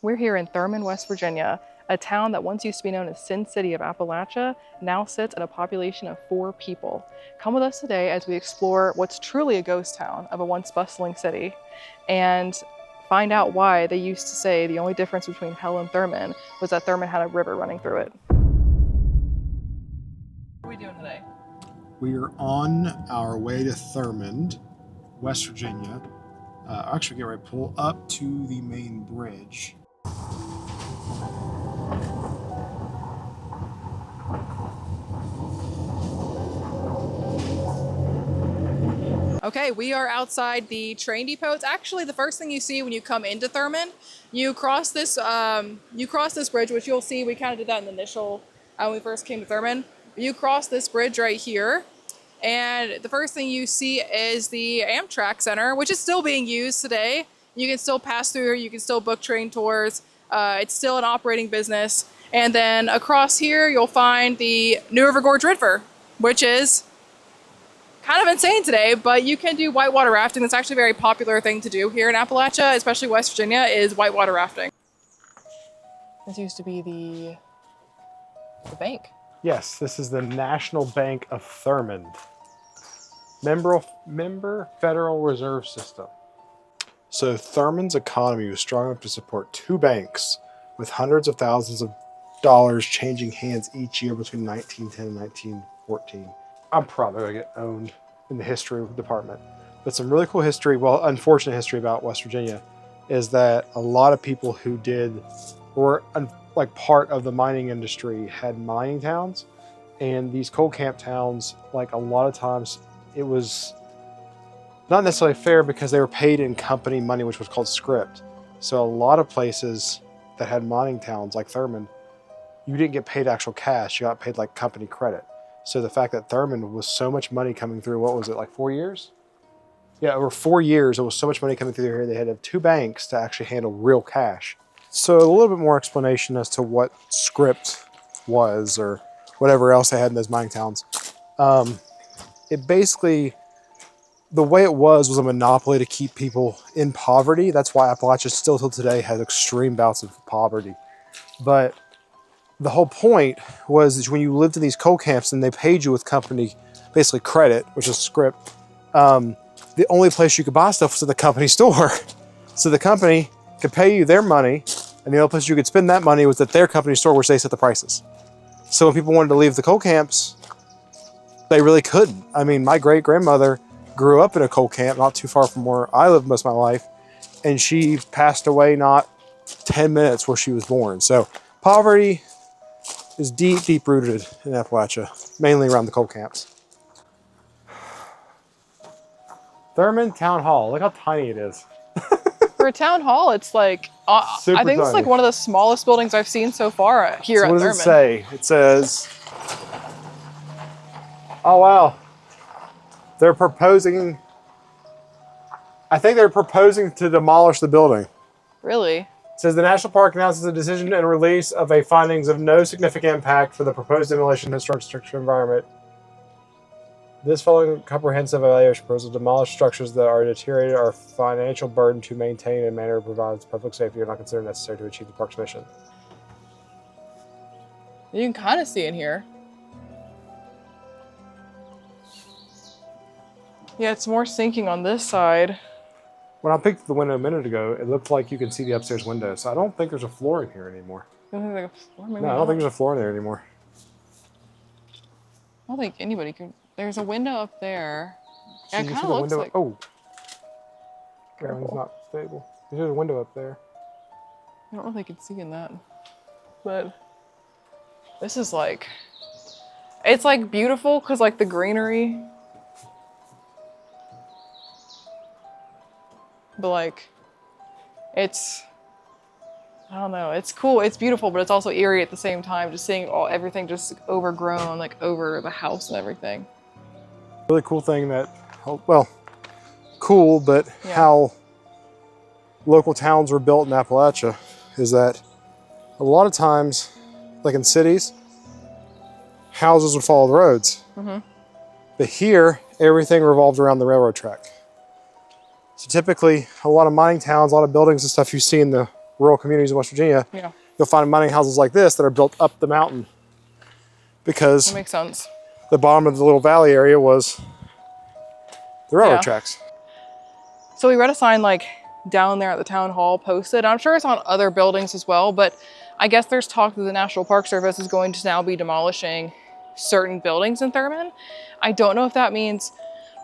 We're here in Thurmond, West Virginia, a town that once used to be known as Sin City of Appalachia, now sits at a population of 4 people. Come with us today as we explore what's truly a ghost town of a once bustling city and find out why they used to say the only difference between hell and Thurmond was that Thurmond had a river running through it. What are we doing today? We are on our way to Thurmond, West Virginia. Actually, get ready to pull up to the main bridge. Okay, we are outside the train depot. It's actually the first thing you see when you come into Thurmond. You cross this bridge, which you'll see. We kind of did that in the initial when we first came to Thurmond. You cross this bridge right here, and the first thing you see is the Amtrak Center, which is still being used today. You can still pass through. You can still book train tours. It's still an operating business. And then across here, you'll find the New River Gorge River, which is kind of insane today, but you can do whitewater rafting. That's actually a very popular thing to do here in Appalachia, especially West Virginia, is whitewater rafting. This used to be the bank. Yes, this is the National Bank of Thurmond. Member Federal Reserve System. So Thurmond's economy was strong enough to support 2 banks with hundreds of thousands of dollars changing hands each year between 1910 and 1914. I'm probably gonna get owned in the history department. But some really cool history, well, unfortunate history about West Virginia is that a lot of people who were like part of the mining industry had mining towns, and these coal camp towns, like a lot of times it was not necessarily fair because they were paid in company money, which was called script. So a lot of places that had mining towns like Thurmond, you didn't get paid actual cash, you got paid like company credit. So the fact that Thurmond was so much money coming through, what was it, like 4 years? Yeah, over 4 years, there was so much money coming through here, they had to have 2 banks to actually handle real cash. So a little bit more explanation as to what script was or whatever else they had in those mining towns. It basically, the way it was a monopoly to keep people in poverty. That's why Appalachia still till today has extreme bouts of poverty. But the whole point was that when you lived in these coal camps and they paid you with company, basically credit, which is script, the only place you could buy stuff was at the company store. So the company could pay you their money, and the only place you could spend that money was at their company store, which they set the prices. So when people wanted to leave the coal camps, they really couldn't. I mean, my great-grandmother grew up in a coal camp not too far from where I lived most of my life, and she passed away not 10 minutes where she was born. So poverty is deep, deep rooted in Appalachia, mainly around the coal camps. Thurmond Town Hall, look how tiny it is. For a town hall, it's like, I think tiny. it's like one of the smallest buildings I've seen so far here at Thurmond. What does it say? It says, oh wow, they're proposing, I think they're proposing to demolish the building. Really? It says the National Park announces a decision and release of a findings of no significant impact for the proposed demolition of the historic structure environment. This following comprehensive evaluation proposal demolish structures that are deteriorated are a financial burden to maintain in a manner that provides public safety are not considered necessary to achieve the park's mission. You can kind of see in here. Yeah, it's more sinking on this side. When I picked the window a minute ago, it looked like you can see the upstairs window, so I don't think there's a floor in here anymore. You don't think like a floor? Maybe No, I don't think there's a floor in there anymore. I don't think anybody could. There's a window up there. So Yeah, you it see kind the of looks window? like. Oh, ground's not stable. There's a window up there. I don't know if they can see in that, but this is like, it's like beautiful because like the greenery, but like, I don't know, it's cool, it's beautiful, but it's also eerie at the same time, just seeing everything just overgrown, like over the house and everything. Really cool thing that, well, cool, but Yeah. how local towns were built in Appalachia is that a lot of times, like in cities, houses would follow the roads. Mm-hmm. But here, everything revolved around the railroad track. So typically, a lot of mining towns, a lot of buildings and stuff you see in the rural communities in West Virginia, Yeah. you'll find mining houses like this that are built up the mountain because That makes sense. the bottom of the little valley area was the railroad tracks. So we read a sign like down there at the town hall posted. I'm sure it's on other buildings as well, but I guess there's talk that the National Park Service is going to now be demolishing certain buildings in Thurmond. I don't know if that means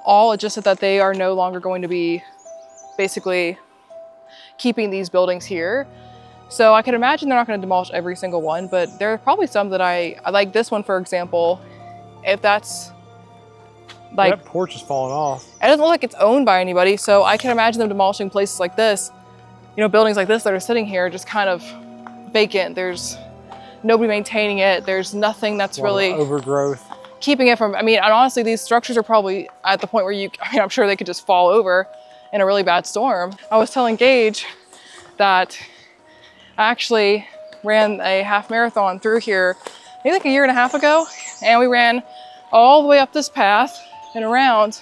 all, it's just that they are no longer going to be basically keeping these buildings here. So I can imagine they're not going to demolish every single one, but there are probably some that I like this one, for example, if that's like, that porch is falling off. it doesn't look like it's owned by anybody. So I can imagine them demolishing places like this, you know, buildings like this that are sitting here just kind of vacant. There's nobody maintaining it. There's nothing that's really overgrowth. Keeping it from, I mean, and honestly, these structures are probably at the point where I'm sure they could just fall over in a really bad storm. I was telling Gage that I actually ran a half marathon through here, maybe like a year and a half ago. And we ran all the way up this path and around.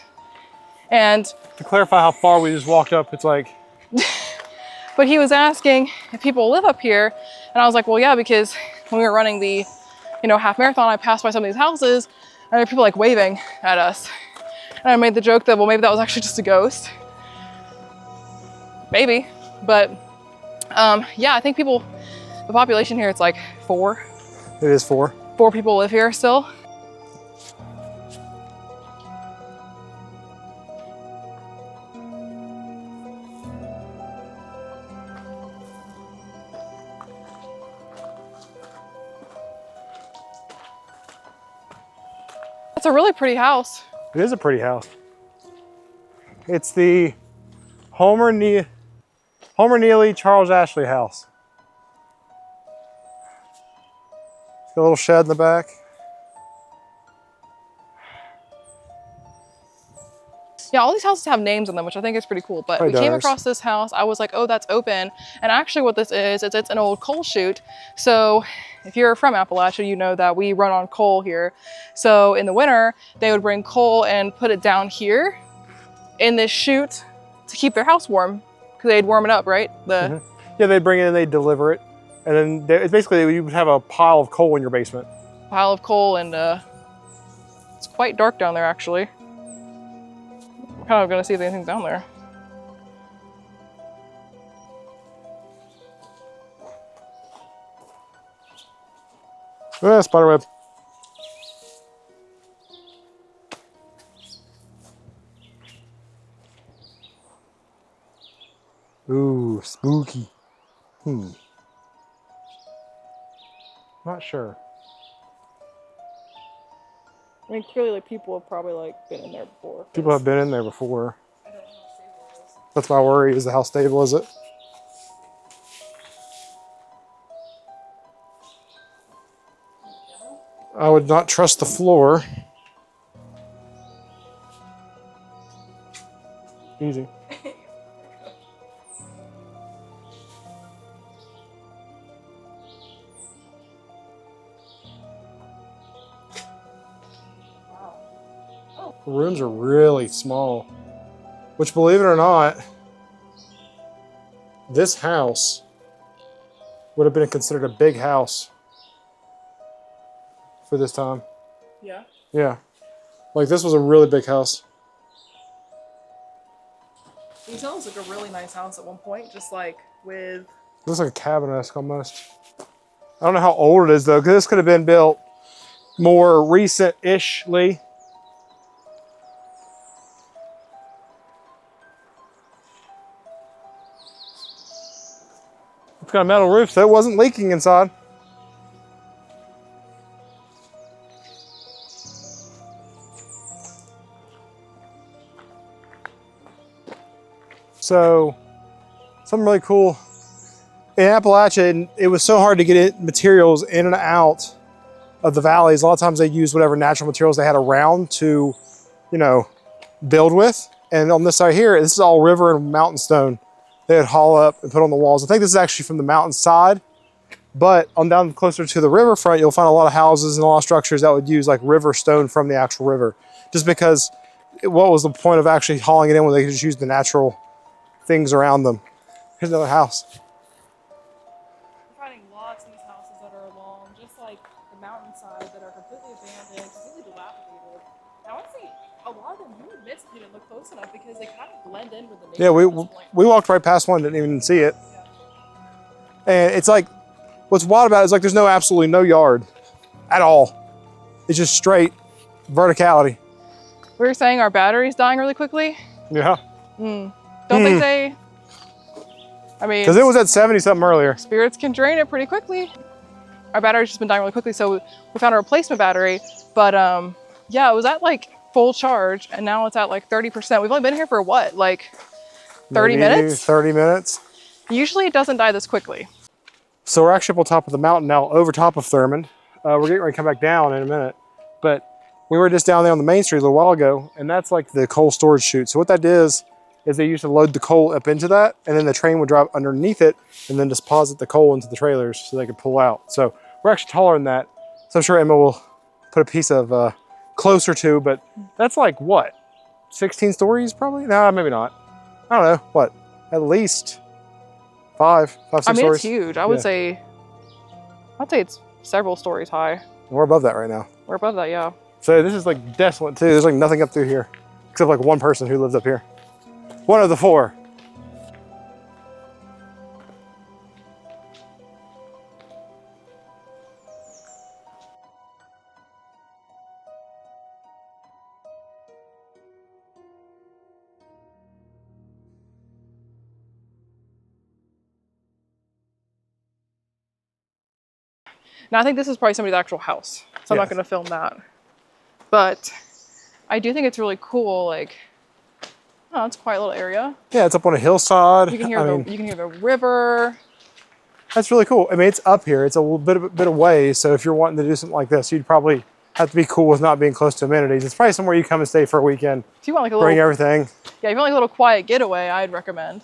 And to clarify how far we just walked up, it's like, but he was asking if people live up here. And I was like, well, yeah, because when we were running the, you know, half marathon, I passed by some of these houses and there were people like waving at us. And I made the joke that, well, maybe that was actually just a ghost. Maybe, but yeah, I think the population here, it's like 4. It is 4. 4 people live here still. It's a really pretty house. It is a pretty house. It's the Homer Neely Charles Ashley house. It's got a little shed in the back. Yeah, all these houses have names on them, which I think is pretty cool. But we came across this house. I was like, oh, that's open. And actually what this is it's an old coal chute. So if you're from Appalachia, you know that we run on coal here. So in the winter, they would bring coal and put it down here in this chute to keep their house warm, because they'd warm it up, right? Yeah, they'd bring it in, they'd deliver it. And then it's basically, you would have a pile of coal in your basement. Pile of coal, and it's quite dark down there, actually. I'm kind of gonna see if anything's down there. Ah, spiderweb. Ooh, spooky. Not sure. I mean, clearly, like, people have probably like been in there before. People have been in there before. I don't know how stable it is. That's my worry, is how stable is it? I would not trust the floor. Easy. The rooms are really small, which, believe it or not, this house would have been considered a big house for this time. Yeah. Yeah. Like, this was a really big house. You tell it was like a really nice house at one point, just like with... It looks like a cabin-esque almost. I don't know how old it is, though, because this could have been built more recent-ishly. It's got a metal roof, so it wasn't leaking inside. So, something really cool. In Appalachia, it was so hard to get materials in and out of the valleys. A lot of times they used whatever natural materials they had around to, you know, build with. And on this side here, this is all river and mountain stone. They would haul up and put on the walls. I think this is actually from the mountain side, but on down closer to the riverfront, you'll find a lot of houses and a lot of structures that would use like river stone from the actual river. Just because, what was the point of actually hauling it in when they could just use the natural things around them? Here's another house. finding lots of these houses that are along just like the mountainside that are completely abandoned, completely dilapidated. And I want to say a lot of them you would miss if you didn't look close enough because they kind of blend in with the nature. Yeah, at this point. we walked right past one, didn't even see it. Yeah. And it's like, what's wild about it is like there's absolutely no yard at all. It's just straight verticality. We were saying our battery's dying really quickly. Yeah. Don't think they, I mean. Because it was at 70 something earlier. Spirits can drain it pretty quickly. Our battery's just been dying really quickly, so we found a replacement battery. But yeah, it was at like full charge, and now it's at like 30%. We've only been here for what, like 30 Maybe minutes? 30 minutes. Usually it doesn't die this quickly. So we're actually up on top of the mountain now, over top of Thurmond. We're getting ready to come back down in a minute. But we were just down there on the main street a little while ago, and that's like the coal storage chute. So what that is they used to load the coal up into that, and then the train would drive underneath it and then deposit the coal into the trailers so they could pull out. So we're actually taller than that. So I'm sure Emma will put a piece of closer to, but that's like what? 16 stories probably? No, maybe not. I don't know, what? At least five, 6 stories. I mean, it's huge. I would say, I'd say it's several stories high. We're above that right now. We're above that, yeah. So this is like desolate too. There's like nothing up through here, except like one person who lives up here. One of the four. Now I think this is probably somebody's actual house, so I'm not going to film that. But I do think it's really cool. Like, oh, it's a quiet little area. Yeah, it's up on a hillside. You can hear you can hear the river. That's really cool. I mean, it's up here. It's a little bit of ways. So if you're wanting to do something like this, you'd probably have to be cool with not being close to amenities. It's probably somewhere you come and stay for a weekend. If you want like a bring little, everything. Yeah, if you want like a little quiet getaway, I'd recommend.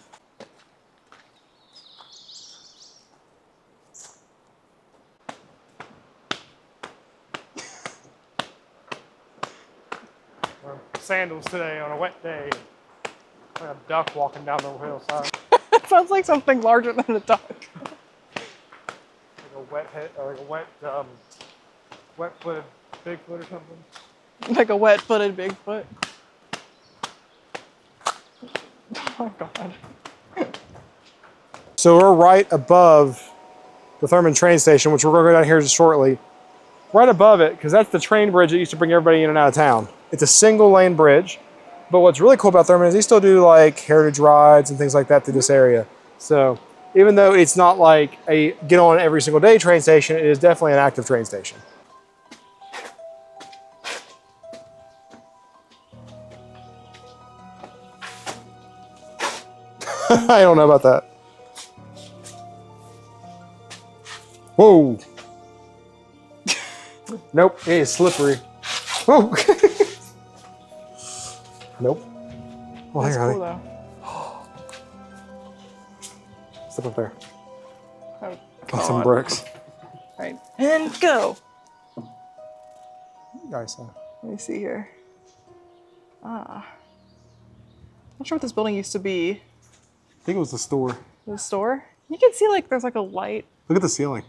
Sandals today on a wet day. Like a duck walking down the hillside. It sounds like something larger than a duck. Like a wet head, or like a wet-footed Bigfoot or something. Like a wet-footed Bigfoot. Oh my God. So we're right above the Thurmond train station, which we're going to go down here just shortly. Right above it, because that's the train bridge that used to bring everybody in and out of town. It's a single lane bridge. But what's really cool about Thurmond is they still do like heritage rides and things like that through this area. So even though it's not like a get on every single day train station, it is definitely an active train station. I don't know about that. Whoa. Nope, it is slippery. Whoa. Nope. Oh, That's here, cool honey. though. Step up there. Oh, On some bricks. All right, and go. Nice. Let me see here. Ah. Not sure what this building used to be. I think it was the store. The store? You can see like there's like a light. Look at the ceiling.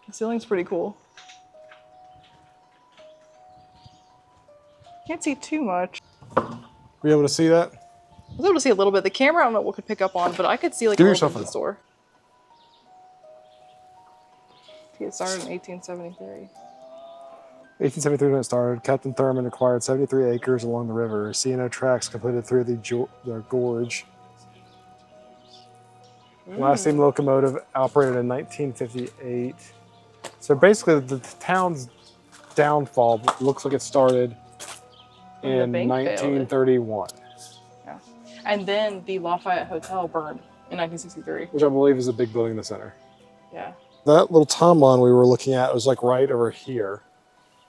The ceiling's pretty cool. Can't see too much. Were you able to see that? I was able to see a little bit. The camera, I don't know what could pick up on, but I could see like Give a little yourself bit of a- the store. It started in 1873. 1873 when it started, Captain Thurmond acquired 73 acres along the river. C&O tracks completed through the gorge. Last steam locomotive operated in 1958. So basically the town's downfall looks like it started in bank failed. 1931. Yeah. And then the Lafayette Hotel burned in 1963. Which I believe is a big building in the center. Yeah. That little timeline we were looking at was like right over here.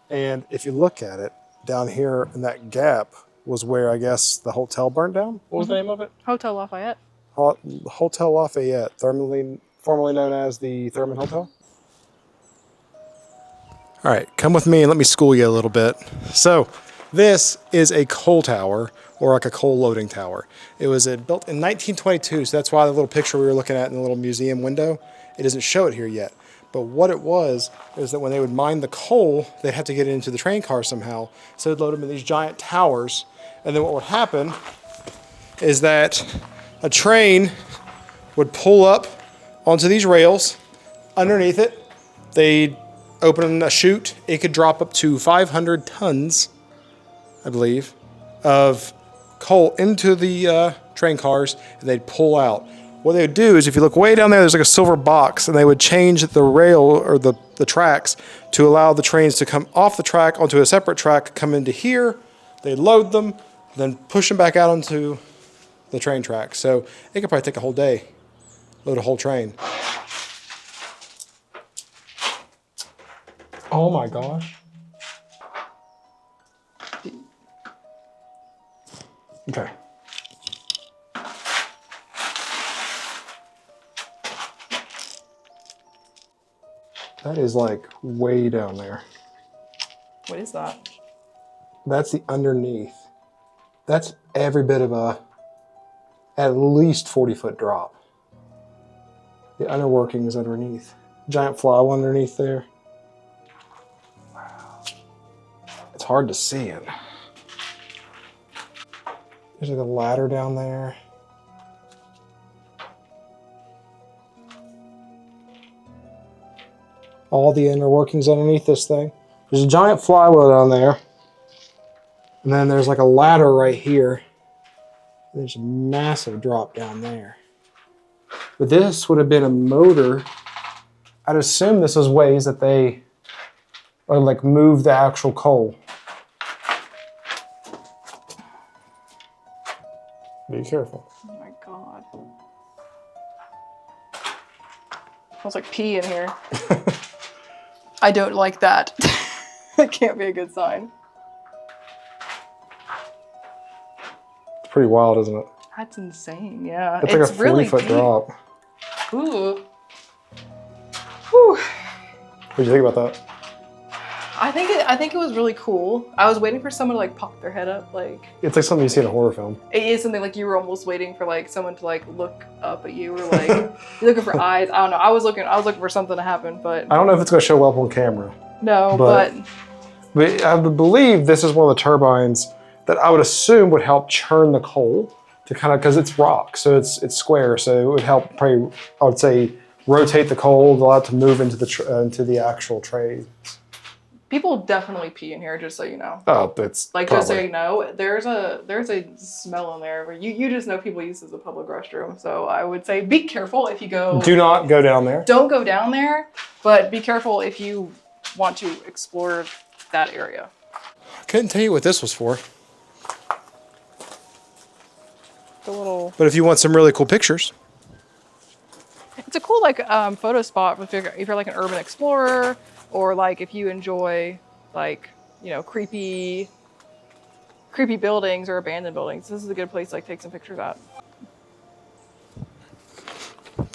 And if you look at it, down here in that gap was where I guess the hotel burned down. What was the name of it? Hotel Lafayette. Hotel Lafayette, formerly known as the Thurmond Hotel. All right, come with me and let me school you a little bit. So This is a coal tower, or like a coal loading tower. It was built in 1922, so that's why the little picture we were looking at in the little museum window, it doesn't show it here yet. But what it was is that when they would mine the coal, they'd have to get it into the train car somehow. So they'd load them in these giant towers. And then what would happen is that a train would pull up onto these rails. Underneath it, they'd open a chute. It could drop up to 500 tons, I believe, of coal into the train cars, and they'd pull out. What they would do is, if you look way down there, there's like a silver box, and they would change the rail or the tracks to allow the trains to come off the track onto a separate track, come into here, they'd load them, then push them back out onto the train track. So it could probably take a whole day, load a whole train. Oh my gosh. Okay. That is like way down there. What is that? That's the underneath. That's every bit of at least 40-foot drop. The underworking is underneath. Giant flow underneath there. Wow. It's hard to see it. There's like a ladder down there. All the inner workings underneath this thing. There's a giant flywheel down there. And then there's like a ladder right here. There's a massive drop down there. But this would have been a motor. I'd assume this is ways that they would like move the actual coal. Be careful. Oh my God. Smells like pee in here. I don't like that. That can't be a good sign. It's pretty wild, isn't it? That's insane, yeah. It's like a 40-foot drop. Ooh. Whew. What do you think about that? I think it was really cool. I was waiting for someone to like pop their head up, like. It's like something you see in a horror film. It is something like you were almost waiting for like someone to like look up at you, or like you're looking for eyes. I don't know. I was looking for something to happen, but. I don't know if it's going to show up on camera. No, but I would believe this is one of the turbines that I would assume would help churn the coal to kind of, because it's rock, so it's square, so it would help probably, I would say, rotate the coal, allow it to move into the actual trays. People definitely pee in here, just so you know. Oh, it's like probably. Just so you know, there's a smell in there where you just know people use this as a public restroom. So I would say be careful if you go. Do not go down there. Don't go down there, but be careful if you want to explore that area. I couldn't tell you what this was for. The little. But if you want some really cool pictures. It's a cool like photo spot if you're like an urban explorer. Or like if you enjoy like, you know, creepy buildings or abandoned buildings, this is a good place to like take some pictures at.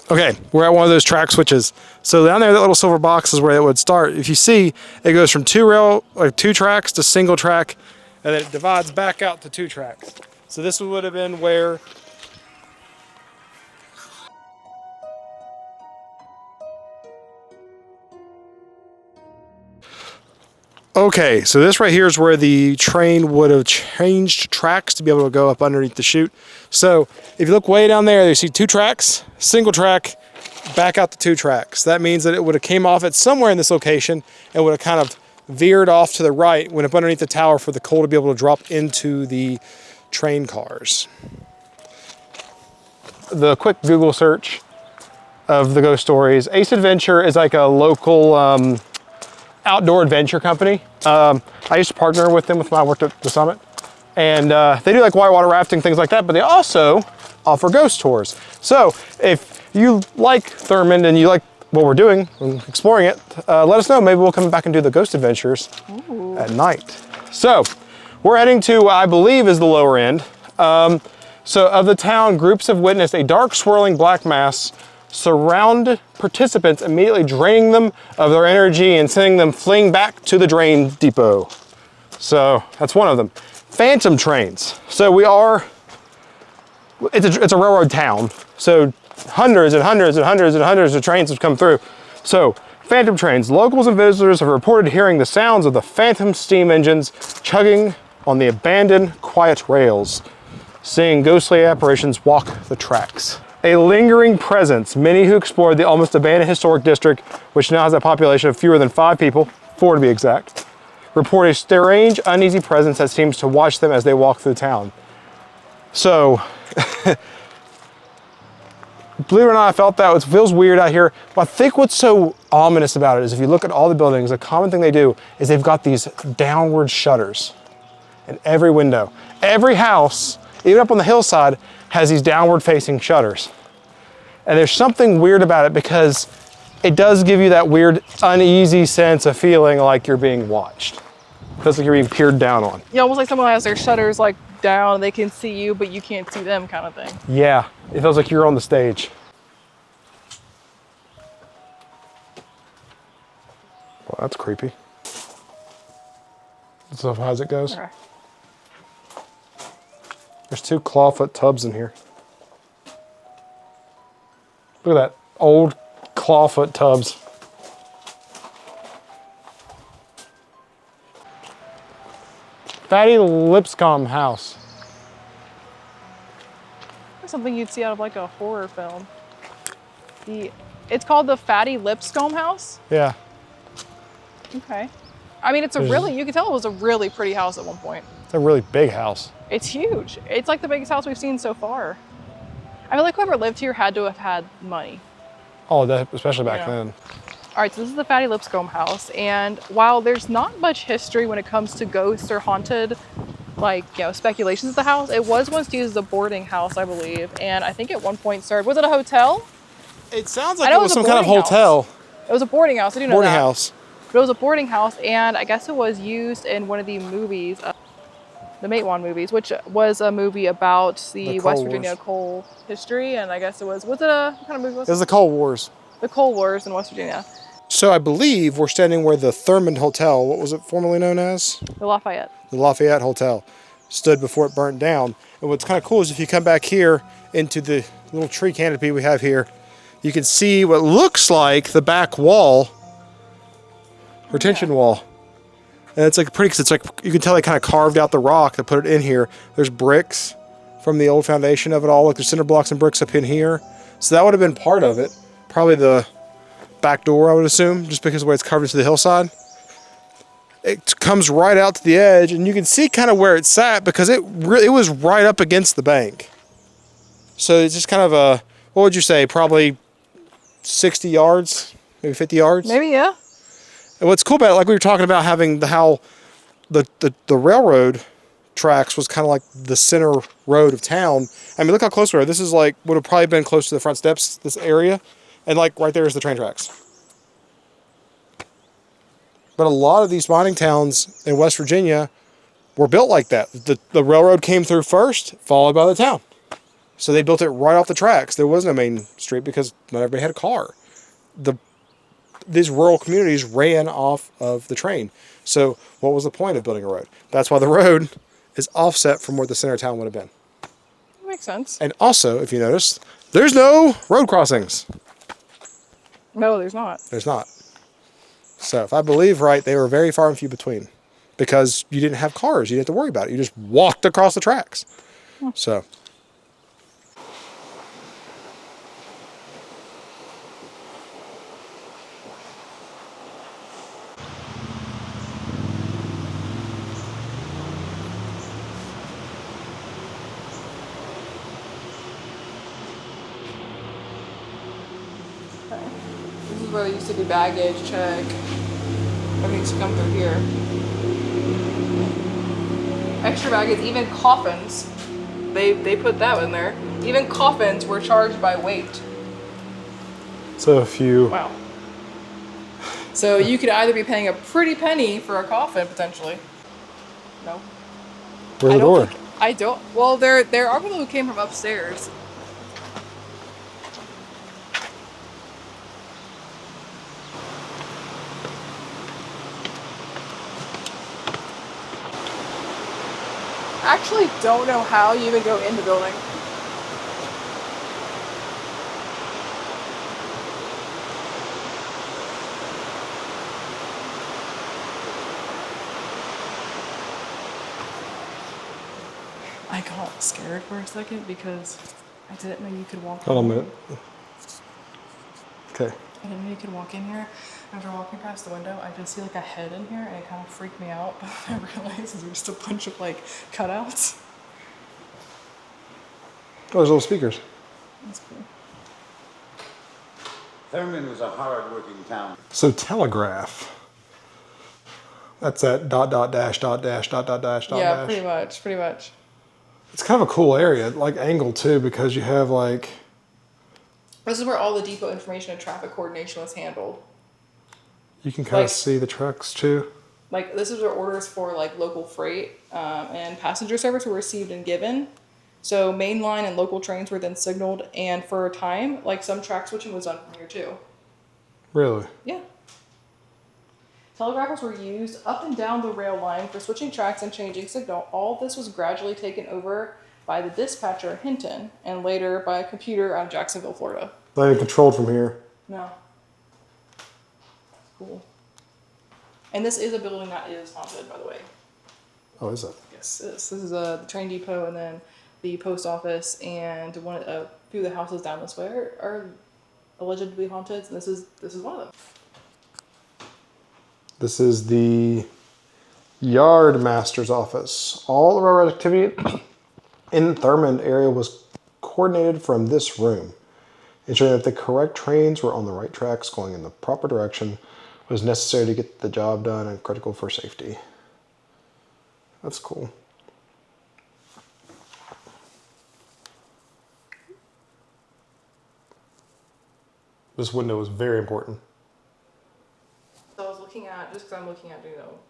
Okay, we're at one of those track switches. So down there, that little silver box is where it would start. If you see, it goes from two tracks to single track, and then it divides back out to 2 tracks. So this would have been where okay, so this right here is where the train would have changed tracks to be able to go up underneath the chute. So if you look way down there, you see 2 tracks, single track, back out to 2 tracks. That means that it would have came off at somewhere in this location and would have kind of veered off to the right, went up underneath the tower for the coal to be able to drop into the train cars. The quick Google search of the ghost stories. Ace Adventure is like a local outdoor adventure company. I used to partner with them when I worked at the summit, and they do like whitewater rafting, things like that, but they also offer ghost tours. So if you like Thurmond and you like what we're doing and exploring it, let us know. Maybe we'll come back and do the ghost adventures at night. So we're heading to, I believe, is the lower end. So of the town, groups have witnessed a dark swirling black mass surround participants, immediately draining them of their energy and sending them fleeing back to the drain depot. So that's one of them. Phantom trains. So it's a railroad town. So hundreds and hundreds and hundreds and hundreds of trains have come through. So phantom trains. Locals and visitors have reported hearing the sounds of the phantom steam engines chugging on the abandoned, quiet rails, seeing ghostly apparitions walk the tracks. A lingering presence. Many who explored the almost abandoned historic district, which now has a population of fewer than 5 people, 4 to be exact, report a strange, uneasy presence that seems to watch them as they walk through town. So, believe it or not, I felt that. It feels weird out here. But I think what's so ominous about it is if you look at all the buildings, a common thing they do is they've got these downward shutters in every window. Every house, even up on the hillside, has these downward facing shutters. And there's something weird about it because it does give you that weird uneasy sense of feeling like you're being watched. It feels like you're being peered down on. Yeah, almost like someone has their shutters like down, they can see you, but you can't see them kind of thing. Yeah, it feels like you're on the stage. Well, that's creepy. That's as high as it goes. Okay. There's 2 clawfoot tubs in here. Look at that, old clawfoot tubs. Fatty Lipscomb house. That's something you'd see out of like a horror film. It's called the Fatty Lipscomb house? Yeah. Okay. I mean, you can tell it was a really pretty house at one point. It's a really big house. It's huge. It's like the biggest house we've seen so far. I feel like whoever lived here had to have had money. Oh, especially back then. All right, so this is the Fatty Lipscomb house. And while there's not much history when it comes to ghosts or haunted, speculations of the house, it was once used as a boarding house, I believe. And I think at one point served, was it a hotel? It sounds like it was some kind of hotel. It was a boarding house, I do know that. Boarding house. But it was a boarding house, and I guess it was used in one of the movies, the Matewan movies, which was a movie about the West Virginia coal history, and I guess what kind of movie was it? It was the Coal Wars. The Coal Wars in West Virginia. So I believe we're standing where the Thurmond Hotel, what was it formerly known as? The Lafayette. The Lafayette Hotel, stood before it burnt down. And what's kind of cool is if you come back here into the little tree canopy we have here, you can see what looks like the back wall, retention wall. And it's like pretty, because it's like, you can tell they kind of carved out the rock to put it in here. There's bricks from the old foundation of it all. Like there's cinder blocks and bricks up in here. So that would have been part of it. Probably the back door, I would assume, just because of the way it's carved into the hillside. It comes right out to the edge, and you can see kind of where it sat because it was right up against the bank. So it's just kind of a, what would you say, probably 60 yards, maybe 50 yards? Maybe, yeah. And what's cool about it, like we were talking about having how the railroad tracks was kind of like the center road of town. I mean, look how close we are. This is like, would have probably been close to the front steps, this area. And like right there is the train tracks. But a lot of these mining towns in West Virginia were built like that. The railroad came through first, followed by the town. So they built it right off the tracks. There was no main street because not everybody had a car. These rural communities ran off of the train. So what was the point of building a road? That's why the road is offset from where the center of town would have been. That makes sense. And also, if you notice, there's no road crossings. No, there's not. There's not. So if I believe right, they were very far and few between because you didn't have cars. You didn't have to worry about it. You just walked across the tracks. So. This is where there used to be baggage check. Everything used to come through here. Extra baggage, even coffins. They put that in there. Even coffins were charged by weight. So if you... Wow. So you could either be paying a pretty penny for a coffin, potentially. No. Where's the door? I don't. Well, there are people who came from upstairs. Actually, don't know how you even go in the building. I got scared for a second because I didn't know you could walk in. Hold on a minute. Okay. I didn't know you could walk in here. After walking past the window, I just see like a head in here and it kind of freaked me out. But I realized there's just a bunch of like cutouts. Oh, there's little speakers. That's cool. Thurmond was a hard-working town. So telegraph. That's that dot dot dash dot dash dot dot dash dot Yeah, dash. pretty much, pretty much. It's kind of a cool area, like angle too, because you have like. This is where all the depot information and traffic coordination was handled. You can kind Like- of see the trucks too. Like this is where orders for like local freight and passenger service were received and given. So mainline and local trains were then signaled, and for a time, like some track switching was done from here too. Really? Yeah. Telegraphers were used up and down the rail line for switching tracks and changing signal. All this was gradually taken over by the dispatcher in Hinton and later by a computer out of Jacksonville, Florida. Not even controlled from here. No. Cool. And this is a building that is haunted, by the way. Oh, is it? Yes, this is the train depot, and then the post office, and a few of the houses down this way are alleged to be haunted. And this is one of them. This is the yard master's office. All the railroad activity in Thurmond area was coordinated from this room, ensuring that the correct trains were on the right tracks going in the proper direction was necessary to get the job done and critical for safety. That's cool. This window is very important. So I was looking at, just because I'm looking at,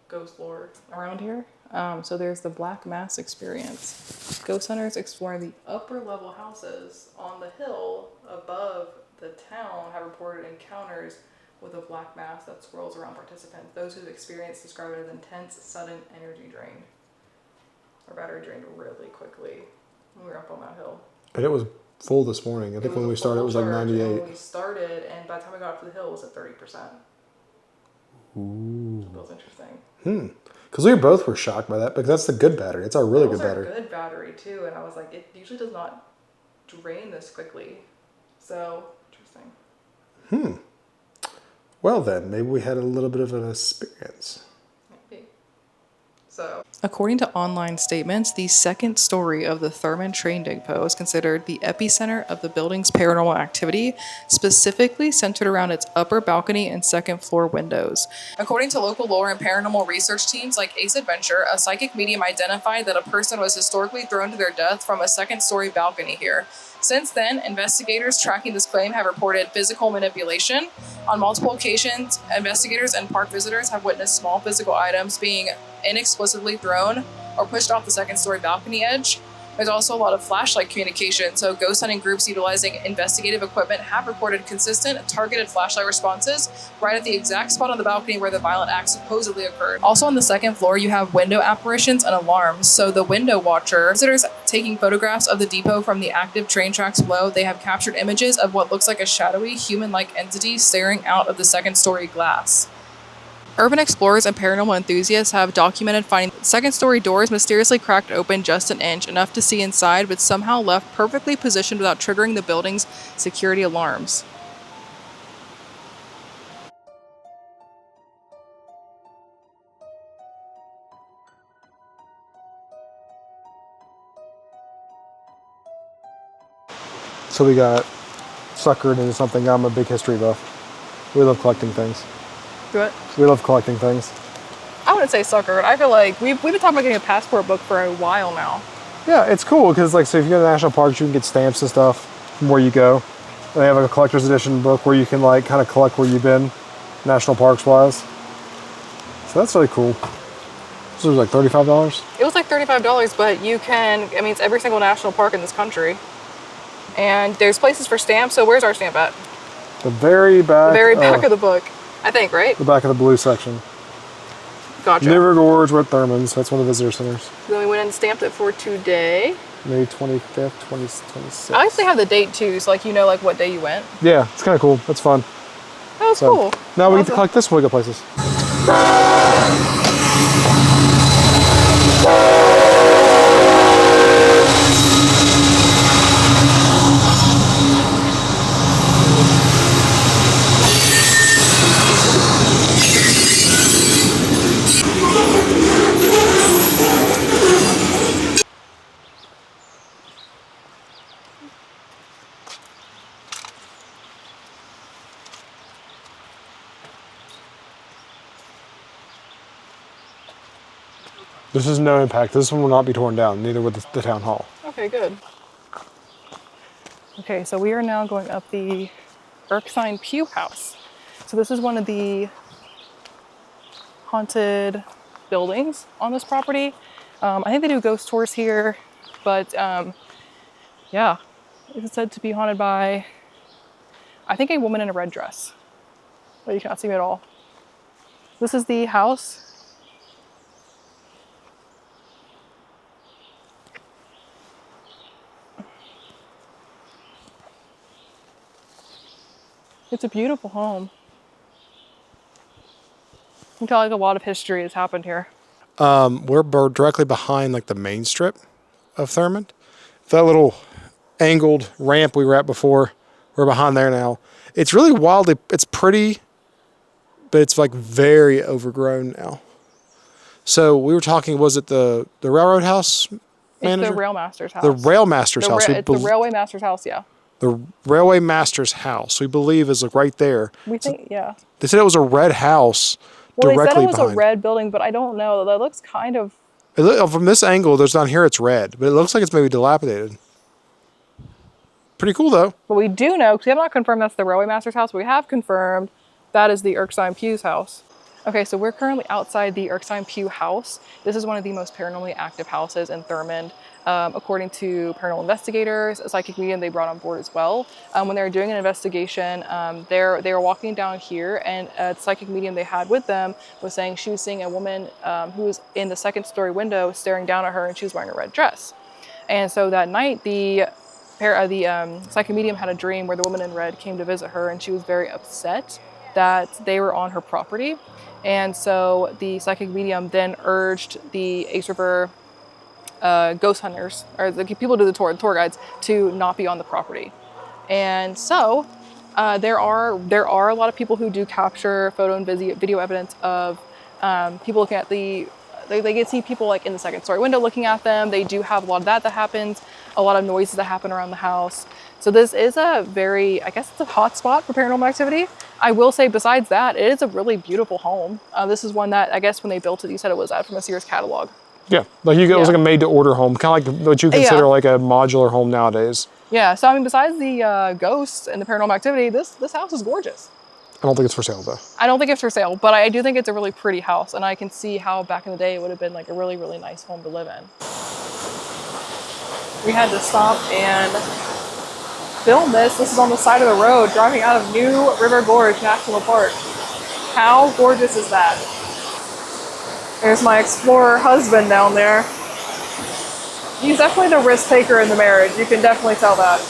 ghost lore around here. So there's the Black Mass experience. Ghost hunters exploring the upper level houses on the hill above the town have reported encounters with a black mass that swirls around participants. Those who've experienced describe it as intense, sudden energy drain. Our battery drained really quickly when we were up on that hill. And it was full this morning. I think when we started it was like 98. When we started, and by the time we got up to the hill, it was at 30%. Ooh. That was interesting. Because we both were shocked by that, because that's the good battery. It's our really good battery. Good battery too, and I was like, it usually does not drain this quickly. So interesting. Well then, maybe we had a little bit of an experience. Maybe. So, according to online statements, the second story of the Thurmond train depot is considered the epicenter of the building's paranormal activity, specifically centered around its upper balcony and second floor windows. According to local lore and paranormal research teams like Ace Adventure, a psychic medium identified that a person was historically thrown to their death from a second-story balcony here. Since then, investigators tracking this claim have reported physical manipulation. On multiple occasions, investigators and park visitors have witnessed small physical items being inexplicably thrown or pushed off the second-story balcony edge. There's also a lot of flashlight communication, so ghost hunting groups utilizing investigative equipment have reported consistent, targeted flashlight responses right at the exact spot on the balcony where the violent act supposedly occurred. Also on the second floor, you have window apparitions and alarms. So the window watcher, visitors taking photographs of the depot from the active train tracks below, they have captured images of what looks like a shadowy, human-like entity staring out of the second-story glass. Urban explorers and paranormal enthusiasts have documented finding second-story doors mysteriously cracked open just an inch, enough to see inside, but somehow left perfectly positioned without triggering the building's security alarms. So we got suckered into something. I'm a big history buff. We love collecting things. What? We love collecting things. I wouldn't say suckered. I feel like we've been talking about getting a passport book for a while now. Yeah, it's cool because like, so if you go to national parks, you can get stamps and stuff from where you go. They have like a collector's edition book where you can like kind of collect where you've been, national parks wise. So that's really cool. So it was like $35. It was like $35, but you can, I mean, it's every single national park in this country. And there's places for stamps, so where's our stamp at? The very back. The very back of the book, I think, right? The back of the blue section. Gotcha. River Gorge, we're at Thurmond's. That's one of the visitor centers. Then we went and stamped it for today. May 25th, 2026. I like to have the date too, so like you know like what day you went. Yeah, it's kind of cool. That's fun. That was So, cool. now we get to Awesome. collect this when we go places. This is no impact. This one will not be torn down, neither would the town hall. Okay, good. Okay, so we are now going up the Erskine Pugh house. So this is one of the haunted buildings on this property. I think they do ghost tours here, but yeah, it's said to be haunted by, I think, a woman in a red dress. But you cannot see me at all. This is the house. It's a beautiful home. You can tell like a lot of history has happened here. We're directly behind like the main strip of Thurmond. That little angled ramp we were at before, we're behind there now. It's really wild. It's pretty, but it's like very overgrown now. So we were talking, was it the railroad house manager? It's the rail master's house. The rail master's house. It's the railway master's house, yeah. The railway master's house, we believe, is like right there. We think, yeah. They said it was a red house Well, they directly said it was behind. a red building, but I don't know. That looks kind of... From this angle, there's down here, it's red, but it looks like it's maybe dilapidated. Pretty cool, though. But we do know, because we have not confirmed that's the railway master's house, but we have confirmed that is the Erskine Pugh's house. Okay, so we're currently outside the Erskine Pugh house. This is one of the most paranormally active houses in Thurmond. According to paranormal investigators, a psychic medium they brought on board as well. When they were doing an investigation, they were walking down here, and a psychic medium they had with them was saying she was seeing a woman who was in the second story window staring down at her, and she was wearing a red dress. And so that night, the psychic medium had a dream where the woman in red came to visit her, and she was very upset that they were on her property. And so the psychic medium then urged the Ace River ghost hunters, or the people who do the tour guides, to not be on the property. And so there are a lot of people who do capture photo and video evidence of people looking at they can see people like in the second story window looking at them. They do have a lot of that happens, a lot of noises that happen around the house. So this is a very, I guess it's a hot spot for paranormal activity. I will say besides that, it is a really beautiful home. This is one that I guess when they built it, you said it was out from a Sears catalog. Yeah, like it was like a made-to-order home, kind of like what you consider like a modular home nowadays. Yeah, so I mean, besides the ghosts and the paranormal activity, this house is gorgeous. I don't think it's for sale, though. I don't think it's for sale, but I do think it's a really pretty house, and I can see how back in the day it would have been like a really, really nice home to live in. We had to stop and film this. This is on the side of the road, driving out of New River Gorge National Park. How gorgeous is that? There's my explorer husband down there. He's definitely the risk taker in the marriage. You can definitely tell that.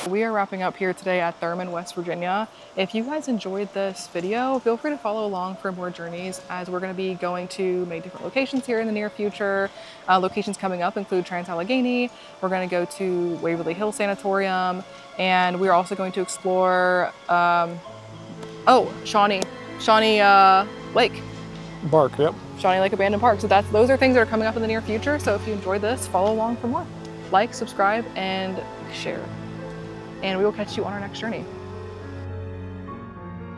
We are wrapping up here today at Thurmond, West Virginia. If you guys enjoyed this video, feel free to follow along for more journeys, as we're going to be going to many different locations here in the near future. Locations coming up include Trans-Allegheny. We're going to go to Waverly Hills Sanatorium, and we're also going to explore Shawnee Lake. Bark, yep. Shawnee Lake Abandoned Park. So those are things that are coming up in the near future. So if you enjoyed this, follow along for more. Like, subscribe, and share. And we will catch you on our next journey.